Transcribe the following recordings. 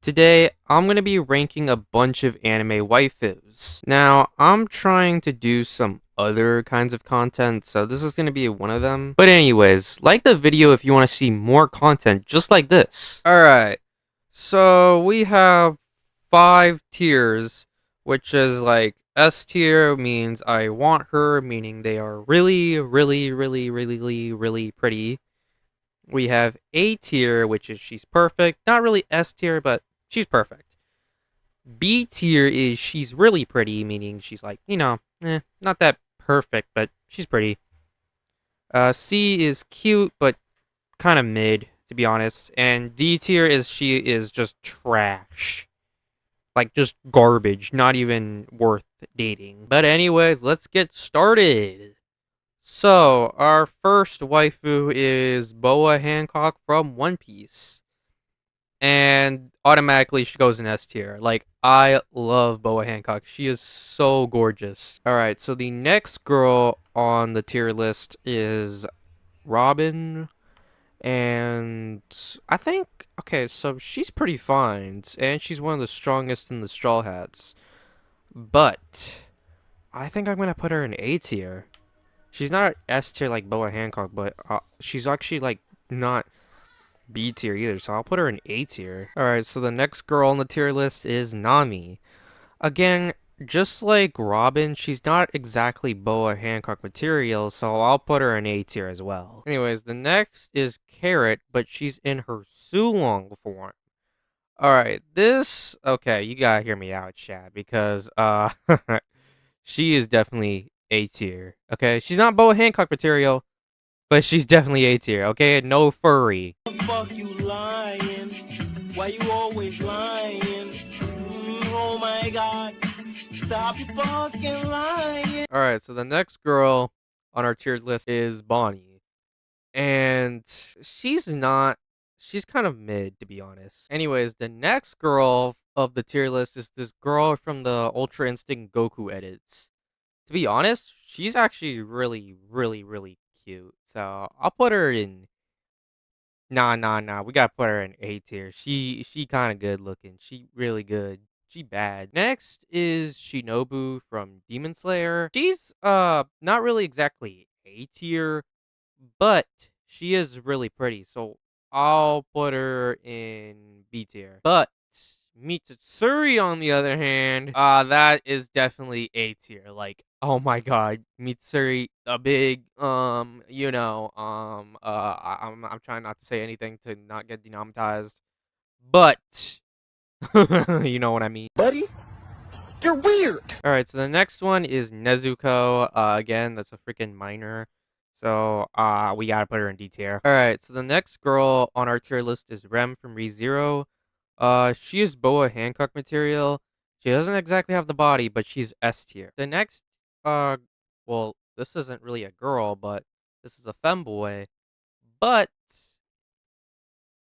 Today, I'm going to be ranking a bunch of anime waifus. Now, I'm trying to do some other kinds of content, so this is going to be one of them. But anyways, like the video if you want to see more content just like this. Alright, so we have 5 tiers, which is like S tier means I want her, meaning they are really pretty. We have A tier, which is she's perfect. Not really S tier, but she's perfect. B tier is she's really pretty, meaning she's like, not that perfect, but she's pretty. C is cute, but kind of mid, to be honest. And D tier is she is just trash. Like, just garbage, not even worth dating. But anyways, let's get started. So, our first waifu is Boa Hancock from One Piece. And automatically she goes in S tier. Like, I love Boa Hancock. She is so gorgeous. Alright, so the next girl on the tier list is Robin. And I think, okay, so she's pretty fine. And she's one of the strongest in the Straw Hats. But I think I'm going to put her in A tier. She's not S tier like Boa Hancock, but she's actually, like, not B tier either, so I'll put her in A tier. Alright, so the next girl on the tier list is Nami. Again, just like Robin, she's not exactly Boa Hancock material, so I'll put her in A tier as well. Anyways, the next is Carrot, but she's in her Sulong form. Alright, okay, you gotta hear me out, chat, because, she is definitely A tier, okay? She's not Boa Hancock material, but she's definitely A tier, okay? No furry. Fuck you lying? Why you always lying? Oh my god. Stop fucking lying. Alright, so the next girl on our tiered list is Bonnie. And she's kind of mid, to be honest. Anyways, the next girl of the tier list is this girl from the Ultra Instinct Goku edits. To be honest, she's actually really cute. So I'll put her in. Nah. We gotta put her in A tier. She kind of good looking. She really good. She bad. Next is Shinobu from Demon Slayer. She's not really exactly A tier, but she is really pretty. So I'll put her in B tier. But Mitsuri, on the other hand, that is definitely A tier. Like, oh my god, Mitsuri, a big, I'm trying not to say anything to not get demonetized, but you know what I mean. Buddy, you're weird. All right, so the next one is Nezuko. Again, that's a freaking minor. So, we gotta put her in D tier. All right, so the next girl on our tier list is Rem from ReZero. She is Boa Hancock material. She doesn't exactly have the body, but she's S tier. The next, well, this isn't really a girl, but this is a femboy. But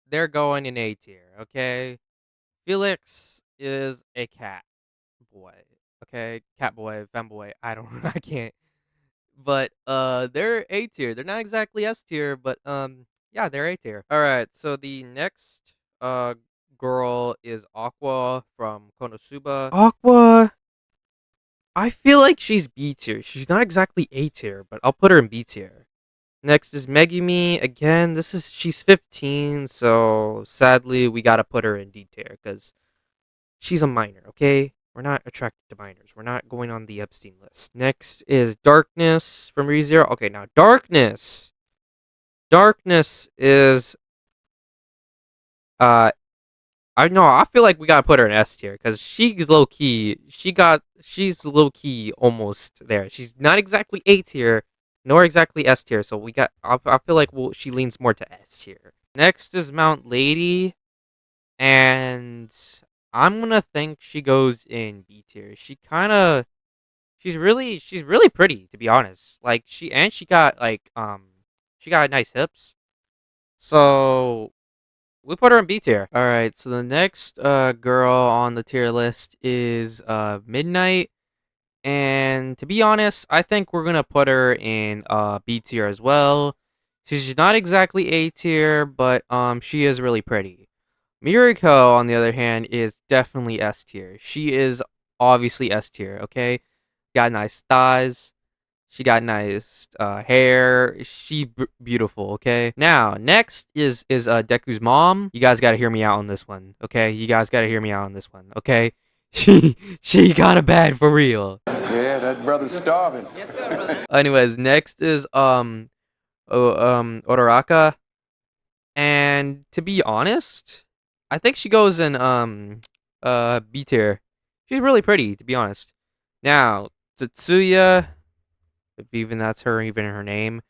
they're going in A tier, okay? Felix is a cat boy, okay? Cat boy, femboy. I don't, I can't. But they're A tier. They're not exactly S tier, but yeah, they're A tier. All right, so the next girl is Aqua from Konosuba. Aqua, I feel like she's B tier. She's not exactly A tier, but I'll put her in B tier. Next is Megumi. Again, she's 15, so sadly we gotta put her in D tier because she's a minor. Okay, we're not attracted to minors. We're not going on the Epstein list. Next is Darkness from ReZero. Okay, now Darkness. Darkness is I know. I feel like we gotta put her in S tier because she's low key. She's low key almost there. She's not exactly A tier, nor exactly S tier. So I feel like she leans more to S tier. Next is Mount Lady, and I'm gonna think she goes in B tier. She's really pretty, to be honest. Like she got she got nice hips. So we put her in B tier. All right, so the next girl on the tier list is Midnight, and to be honest, I think we're gonna put her in B tier as well. She's not exactly A tier, but she is really pretty. Miriko, on the other hand, is definitely S tier. She is obviously S tier, okay? Got nice thighs. She got nice hair. She beautiful, okay? Now, next is Deku's mom. You guys got to hear me out on this one, okay? You guys got to hear me out on this one, okay? She kind of bad for real. Yeah, that brother's starving. Anyways, next is Odoraka, and to be honest, I think she goes in B tier. She's really pretty, to be honest. Now, Tetsuya, if even that's even her name.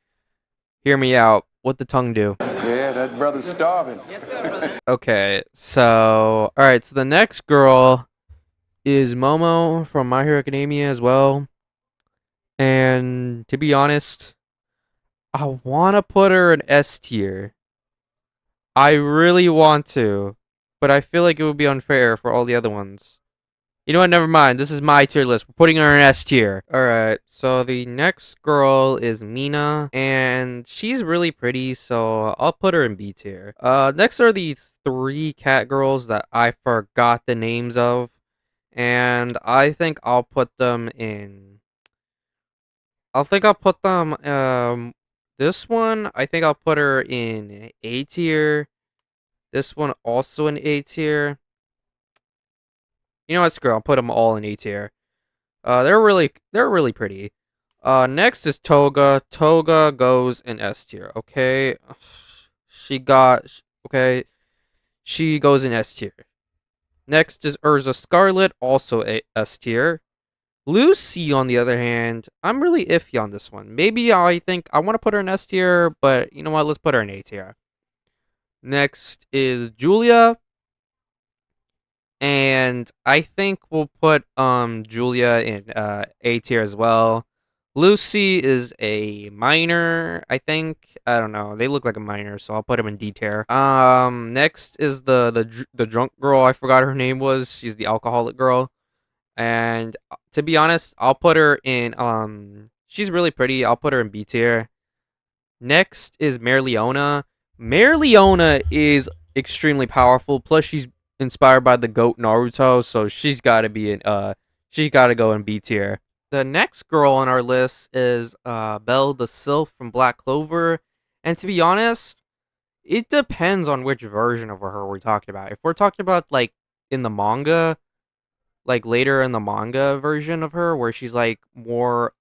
Hear me out. What the tongue do? Yeah, that brother's starving. Okay, so alright, so the next girl is Momo from My Hero Academia as well. And to be honest, I wanna put her in S tier. I really want to, but I feel like it would be unfair for all the other ones. You know what? Never mind. This is my tier list. We're putting her in S tier. Alright, so the next girl is Mina, and she's really pretty, so I'll put her in B tier. Next are the three cat girls that I forgot the names of, and I think I'll put them in. This one, I think I'll put her in A tier. This one also in A tier. You know what, screw it, I'll put them all in A tier. They're really pretty. Next is Toga. Toga goes in S tier. Okay, okay. She goes in S tier. Next is Urza Scarlet, also a S tier. Lucy, on the other hand, I'm really iffy on this one. Maybe I think I want to put her in S tier, but you know what? Let's put her in A tier. Next is Julia. And I think we'll put Julia in A tier as well. Lucy is a minor, I think. I don't know. They look like a minor, so I'll put him in D tier. Next is the drunk girl. I forgot her name was. She's the alcoholic girl. And to be honest, I'll put her in she's really pretty. I'll put her in B tier. Next is Merleona. Merleona is extremely powerful. Plus, she's inspired by the goat Naruto, so she's got to be in. She's got to go in B tier. The next girl on our list is Belle the Sylph from Black Clover, and to be honest, it depends on which version of her we're talking about. If we're talking about like in the manga, like later in the manga version of her, where she's like more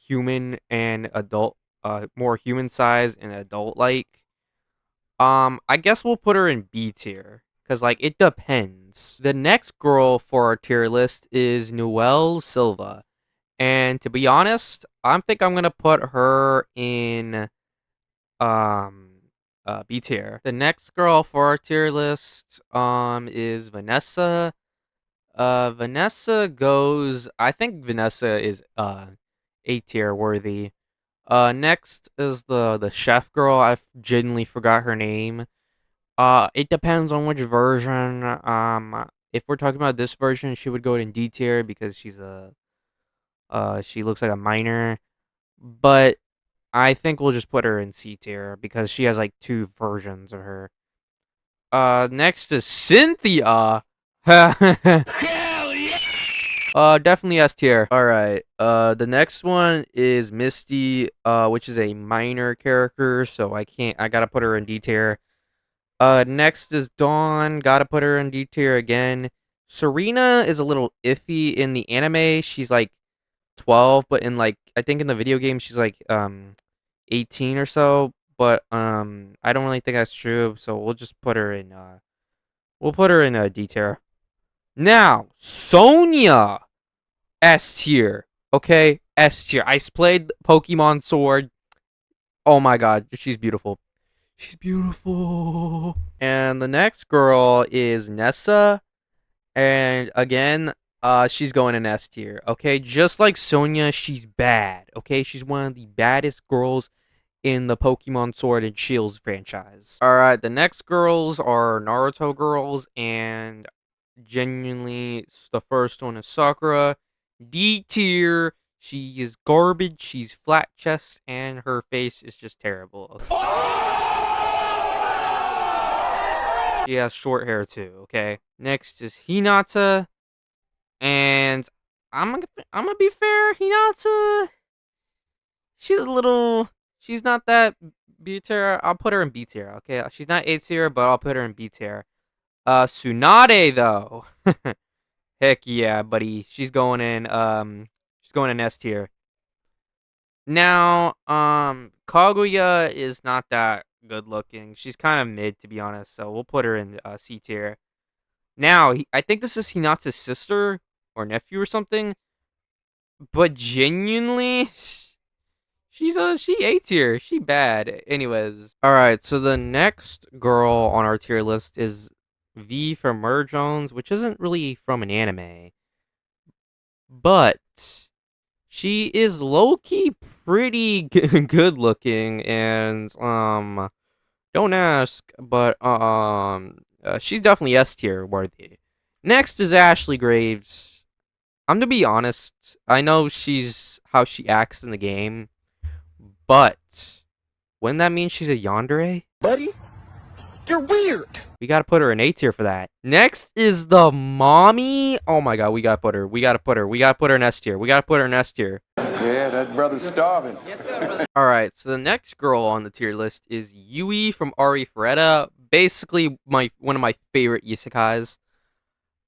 human and adult, more human size and adult like. I guess we'll put her in B tier because like it depends. The next girl for our tier list is Noelle Silva, and to be honest, I think I'm gonna put her in um B tier. The next girl for our tier list is Vanessa. Vanessa goes. I think Vanessa is A tier worthy. Next is the chef girl. I genuinely forgot her name. It depends on which version. If we're talking about this version, she would go in D tier because she looks like a minor. But I think we'll just put her in C tier because she has like two versions of her. Next is Cynthia. Hell yeah! Definitely S tier. All right. The next one is Misty, which is a minor character, so I gotta put her in D tier. Next is Dawn. Gotta put her in D tier again. Serena is a little iffy in the anime. She's like 12, but in like I think in the video game she's like 18 or so. But I don't really think that's true. So we'll just put her in D tier. Now Sonia, S tier. Okay, S tier. I played Pokemon Sword. Oh my god, she's beautiful. She's beautiful. And the next girl is Nessa. And again, she's going in S tier. Okay, just like Sonia, she's bad. Okay, she's one of the baddest girls in the Pokemon Sword and Shield franchise. Alright, the next girls are Naruto girls, and genuinely, the first one is Sakura. D tier. She is garbage. She's flat chest, and her face is just terrible. Okay. She has short hair too, okay? Next is Hinata, and I'm gonna be fair, Hinata, she's a little, she's not that B tier. I'll put her in B tier, okay? She's not A tier, but I'll put her in B tier. Tsunade though. Heck yeah, buddy. She's going in S tier. Now, Kaguya is not that good looking. She's kind of mid to be honest, so we'll put her in C tier. Now, I think this is Hinata's sister or nephew or something, but genuinely she A tier. She bad. Anyways. Alright, so the next girl on our tier list is V from Mer Jones, which isn't really from an anime. But she is low key pretty good looking and don't ask, but she's definitely S tier worthy. Next is Ashley Graves. I'm to be honest, I know she's how she acts in the game, but wouldn't that mean she's a yandere? Buddy, you're weird. We gotta put her in A tier for that. Next is the mommy. Oh my god, we gotta put her. We gotta put her. We gotta put her in S tier. We gotta put her in S tier. Yeah, that brother's starving. Alright, so the next girl on the tier list is Yui from Ari Feretta. Basically one of my favorite isekais.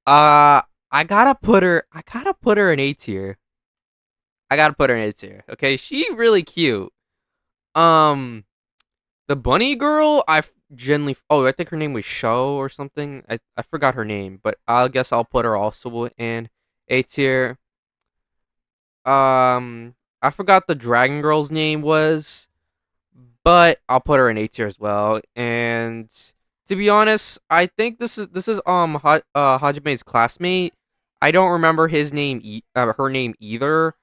I gotta put her in A tier. I gotta put her in A tier. Okay, she really cute. Um the bunny girl, generally, oh, I think her name was Sho or something. I forgot her name, but I guess I'll put her also in A tier. I forgot the dragon girl's name was, but I'll put her in A tier as well. And to be honest, I think this is Hajime's classmate. I don't remember her name either,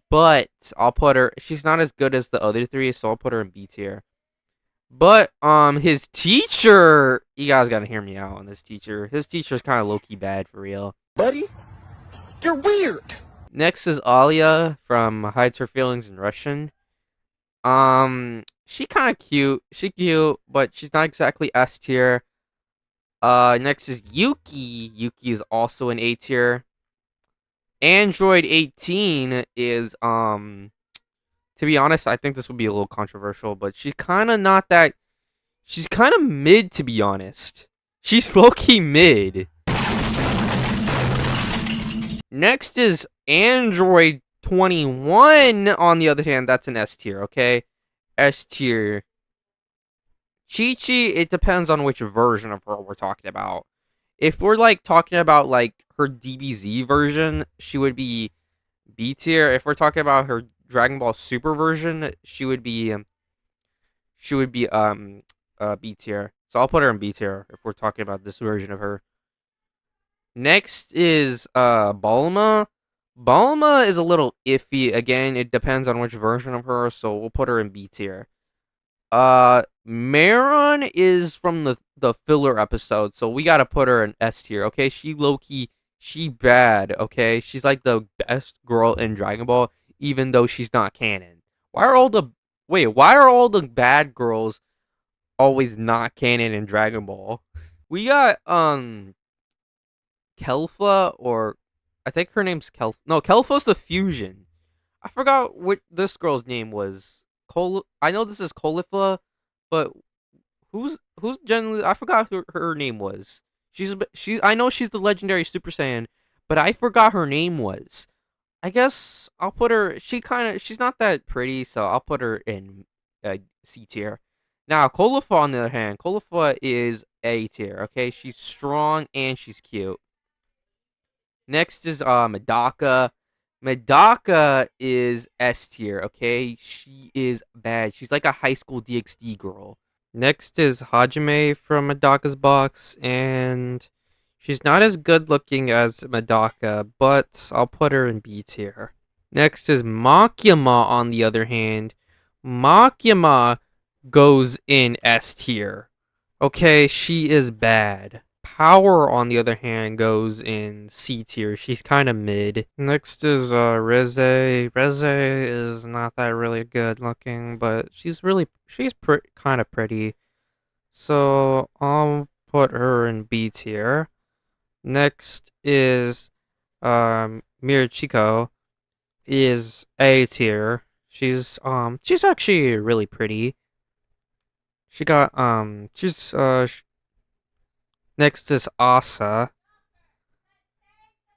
but I'll put her. She's not as good as the other three, so I'll put her in B tier. But his teacher, you guys gotta hear me out on this teacher. His teacher's kind of low key bad for real. Buddy, you're weird. Next is Alia from Hides Her Feelings in Russian. She kind of cute. She cute, but she's not exactly S tier. Next is Yuki. Yuki is also an A tier. Android 18 is to be honest, I think this would be a little controversial, but she's kind of not that. She's kind of mid, to be honest. She's low key mid. Next is Android 21. On the other hand, that's an S tier, okay? S tier. Chi Chi, it depends on which version of her we're talking about. If we're like talking about like her DBZ version, she would be B tier. If we're talking about her Dragon Ball Super version, she would be B tier. So I'll put her in B tier if we're talking about this version of her. Next is Bulma. Bulma is a little iffy. Again, it depends on which version of her, so we'll put her in B tier. Maron is from the filler episode, so we gotta put her in S tier, okay? She low-key, she bad, okay? She's like the best girl in Dragon Ball, even though she's not canon. Why are all the bad girls always not canon in Dragon Ball? We got, Kelfa, or I think her name's No, Kelfa's the fusion. I forgot what this girl's name was. I know this is Caulifla, but who's generally, I forgot who her name was. I know she's the legendary Super Saiyan, but I forgot her name was. I guess I'll put her. She's not that pretty, so I'll put her in C tier. Now Caulifla on the other hand, Caulifla is A tier. Okay, she's strong and she's cute. Next is Medaka. Medaka is S tier, okay? She is bad. She's like a high school DxD girl. Next is Hajime from Medaka's box, and she's not as good looking as Medaka, but I'll put her in B tier. Next is Makima on the other hand. Makima goes in S tier. Okay, she is bad. Power, on the other hand, goes in C tier. She's kind of mid. Next is Reze. Reze is not that really good looking, but she's kind of pretty. So I'll put her in B tier. Next is Mirochiko is A tier. She's actually really pretty. She got she's next is Asa,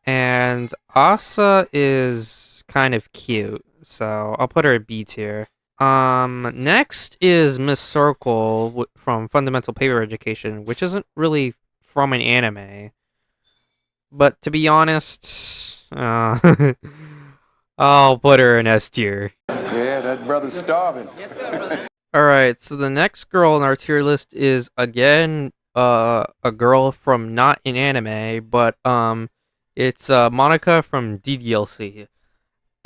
and Asa is kind of cute, so I'll put her at B tier. Next is Miss Circle from Fundamental Paper Education, which isn't really from an anime, but to be honest, I'll put her in S tier. Yeah, that brother's starving. Alright, so the next girl on our tier list is again a girl from not an anime, but it's Monica from DDLC.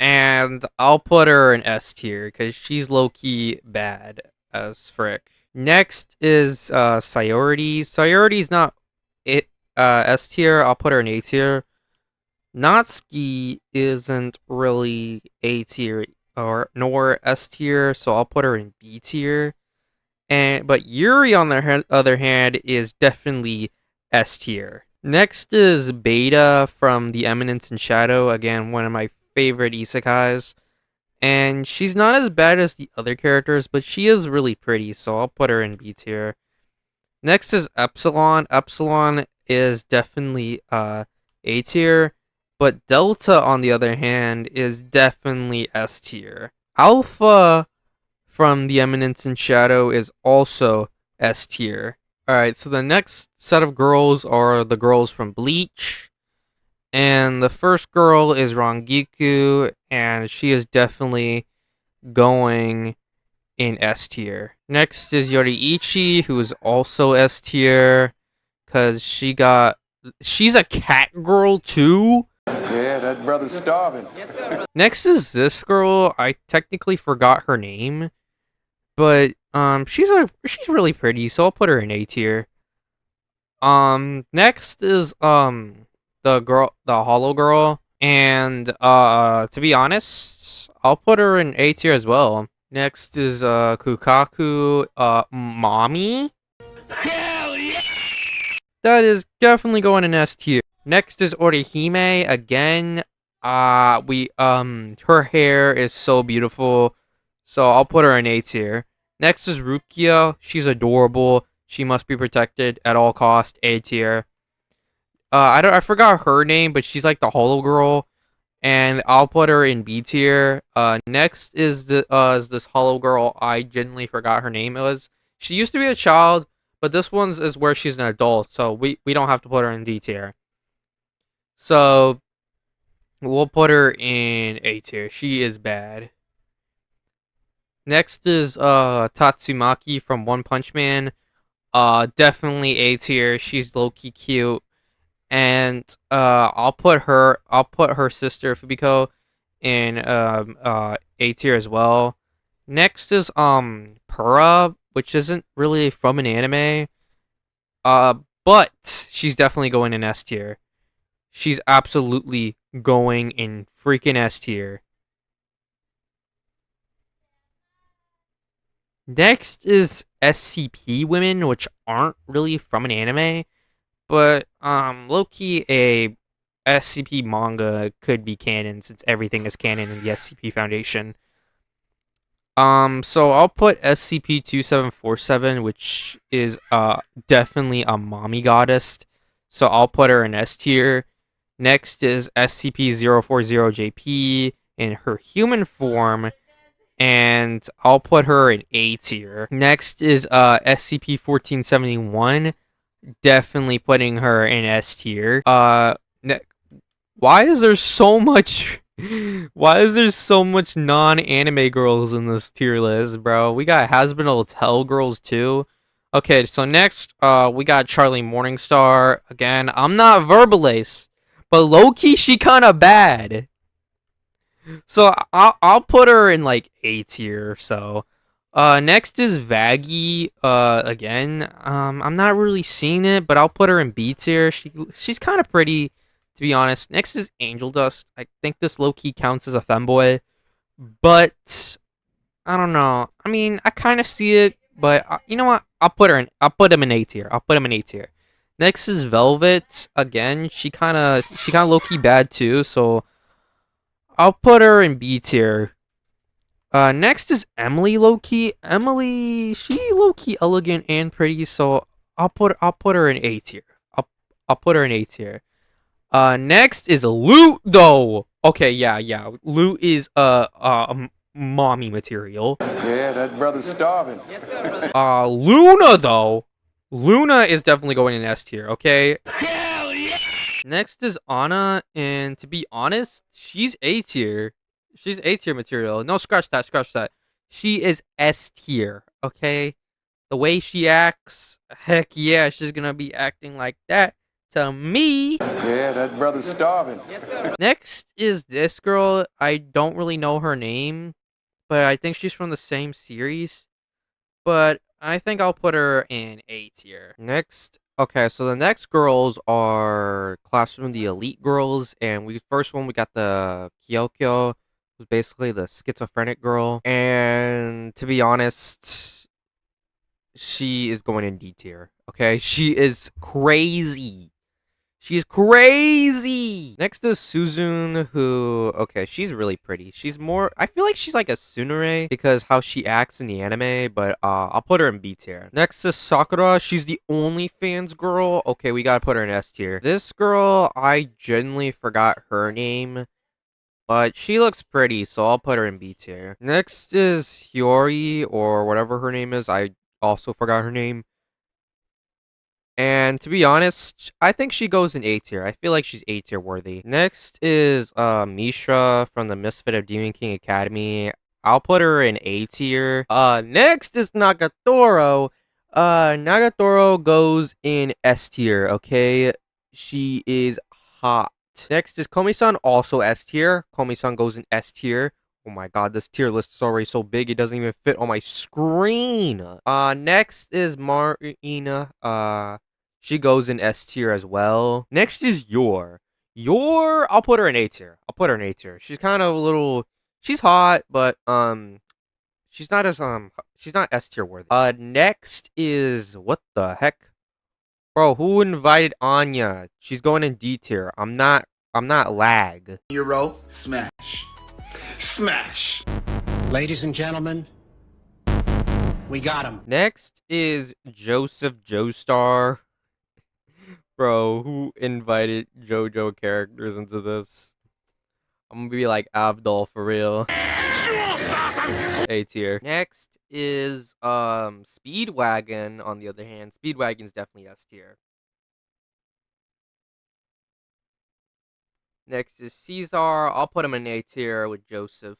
And I'll put her in S tier because she's low key bad as frick. Next is Sayori. Sayori's not it S tier, I'll put her in A tier. Natsuki isn't really A tier or nor S tier, so I'll put her in B tier. But Yuri on the other hand is definitely S tier. Next is Beta from The Eminence in Shadow, again one of my favorite isekais. And she's not as bad as the other characters, but she is really pretty, so I'll put her in B tier. Next is Epsilon. Epsilon is definitely A tier, but Delta on the other hand is definitely S tier. Alpha from The Eminence in Shadow is also S tier. Alright, so the next set of girls are the girls from Bleach. And the first girl is Rangiku, and she is definitely going in S tier. Next is Yoriichi, who is also S tier, because she's a cat girl too. Yeah, that brother's starving. Next is this girl. I technically forgot her name, but she's really pretty, so I'll put her in A tier. Next is the Hollow Girl, and to be honest, I'll put her in A tier as well. Next is Kukaku Mommy. Hell yeah! That is definitely going in S tier. Next is Orihime again. Her hair is so beautiful, so I'll put her in A tier. Next is Rukia. She's adorable. She must be protected at all cost. A tier. I forgot her name, but she's like the Hollow Girl, and I'll put her in B tier. Next is this Hollow Girl. I genuinely forgot her name. She used to be a child, but this one's is where she's an adult, so we don't have to put her in D tier. So we'll put her in A tier. She is bad. Next is Tatsumaki from One Punch Man. Definitely A tier. She's low key cute. And I'll put her sister Fubiko in A tier as well. Next is Pura, which isn't really from an anime. But she's definitely going in S tier. She's absolutely going in freaking S tier. Next is SCP women, which aren't really from an anime, but low-key a SCP manga could be canon since everything is canon in the SCP Foundation. So I'll put SCP-2747, which is definitely a mommy goddess. So I'll put her in S tier. Next is SCP-040-JP in her human form, and I'll put her in A tier. Next is SCP-1471, definitely putting her in S tier. Why is there so much non-anime girls in this tier list, bro? We got Has-Been Hotel girls too. Okay, so next we got Charlie Morningstar. Again, I'm not Verbalace, but low-key she kind of bad. So I'll put her in like A tier. So next is Vaggie. Again, I'm not really seeing it, but I'll put her in B tier. She's kind of pretty, to be honest. Next is Angel Dust. I think this low key counts as a femboy, but I don't know. I mean, I kind of see it, but you know what? I'll put him in A tier. I'll put him in A tier. Next is Velvet. Again, she kind of low key bad too, so I'll put her in B tier. Next is Emily low-key. Emily, she low-key elegant and pretty, so I'll put her in A tier. I'll put her in A tier. Next is Loot though. Okay, yeah. Loot is mommy material. Yeah, that brother's starving. Luna though. Luna is definitely going in S tier, okay? Hell yeah! Next is Anna, and to be honest, she's A tier. She's A tier material. No, scratch that. She is S tier, okay? The way she acts, heck yeah, she's gonna be acting like that to me. Yeah, that brother's starving. Next is this girl. I don't really know her name, but I think she's from the same series. But I think I'll put her in A tier. Next, okay, so the next girls are Classroom the Elite girls, and first one we got the Kyokyo, who's basically the schizophrenic girl, and to be honest, she is going in D tier. Okay, she is crazy. She's crazy. Next is Suzune, who, okay, she's really pretty. She's more, I feel like she's like a Tsunere because how she acts in the anime, but I'll put her in B tier. Next is Sakura. She's the OnlyFans girl. Okay, we gotta put her in S tier. This girl, I genuinely forgot her name, but she looks pretty, so I'll put her in B tier. Next is Hiyori, or whatever her name is. I also forgot her name. And to be honest, I think she goes in A tier. I feel like she's A tier worthy. Next is Mishra from the Misfit of Demon King Academy. I'll put her in A tier. Next is Nagatoro. Nagatoro goes in S tier, okay? She is hot. Next is Komi-san, also S tier. Komi-san goes in S tier. Oh my god, this tier list is already so big it doesn't even fit on my screen. Next is Marina. She goes in S tier as well. Next is Yor. I'll put her in A tier. I'll put her in A tier. She's kind of a little, she's hot, but she's not as she's not S tier worthy. Next is, what the heck, bro? Who invited Anya? She's going in D tier. I'm not lag. Euro smash. Smash. Ladies and gentlemen, we got him. Next is Joseph Joestar. Bro, who invited JoJo characters into this? I'm gonna be like Abdul for real. A tier. Next is Speedwagon. On the other hand, Speedwagon's definitely S tier. Next is Caesar. I'll put him in A tier with Joseph.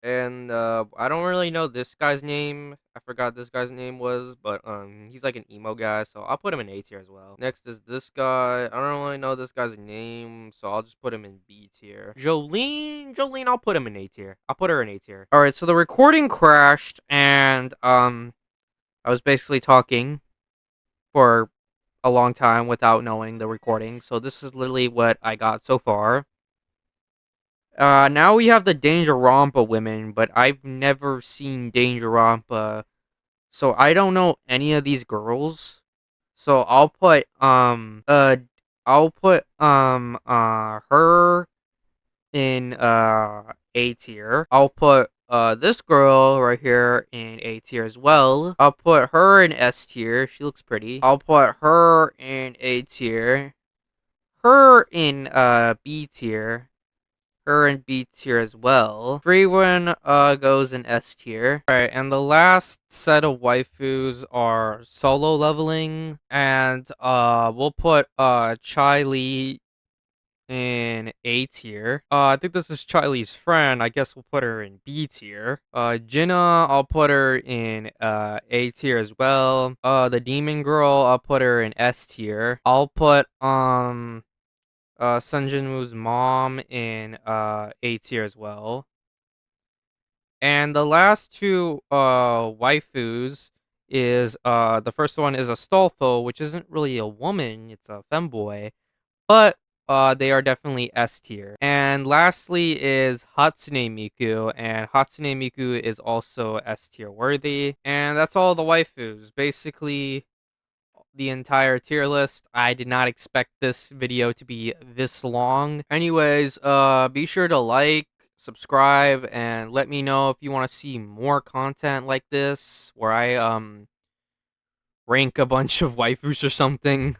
And I don't really know this guy's name. I forgot this guy's name was, but he's like an emo guy, so I'll put him in A tier as well. Next is this guy. I don't really know this guy's name, so I'll just put him in B tier. Jolene, I'll put him in A tier. I'll put her in A tier. All right, so the recording crashed, and I was basically talking for a long time without knowing the recording. So this is literally what I got so far. Now we have the Danganronpa women, but I've never seen Danganronpa, so I don't know any of these girls. So I'll put her in A tier. I'll put this girl right here in A tier as well. I'll put her in S tier. She looks pretty. I'll put her in A tier. Her in B tier. Her in B tier as well. Everyone goes in S tier. Alright, and the last set of waifus are solo leveling, and we'll put Chai Li in A tier. I think this is Charlie's friend. I guess we'll put her in B tier. Jinna, I'll put her in A tier as well. The demon girl, I'll put her in S tier. I'll put Sunjinwoo's mom in A tier as well. And the last two waifus is the first one is Astolfo, which isn't really a woman, it's a femboy. But they are definitely S tier. And lastly is Hatsune Miku, and Hatsune Miku is also S tier worthy. And that's all the waifus. Basically, the entire tier list. I did not expect this video to be this long. Anyways, be sure to like, subscribe, and let me know if you want to see more content like this, where I rank a bunch of waifus or something.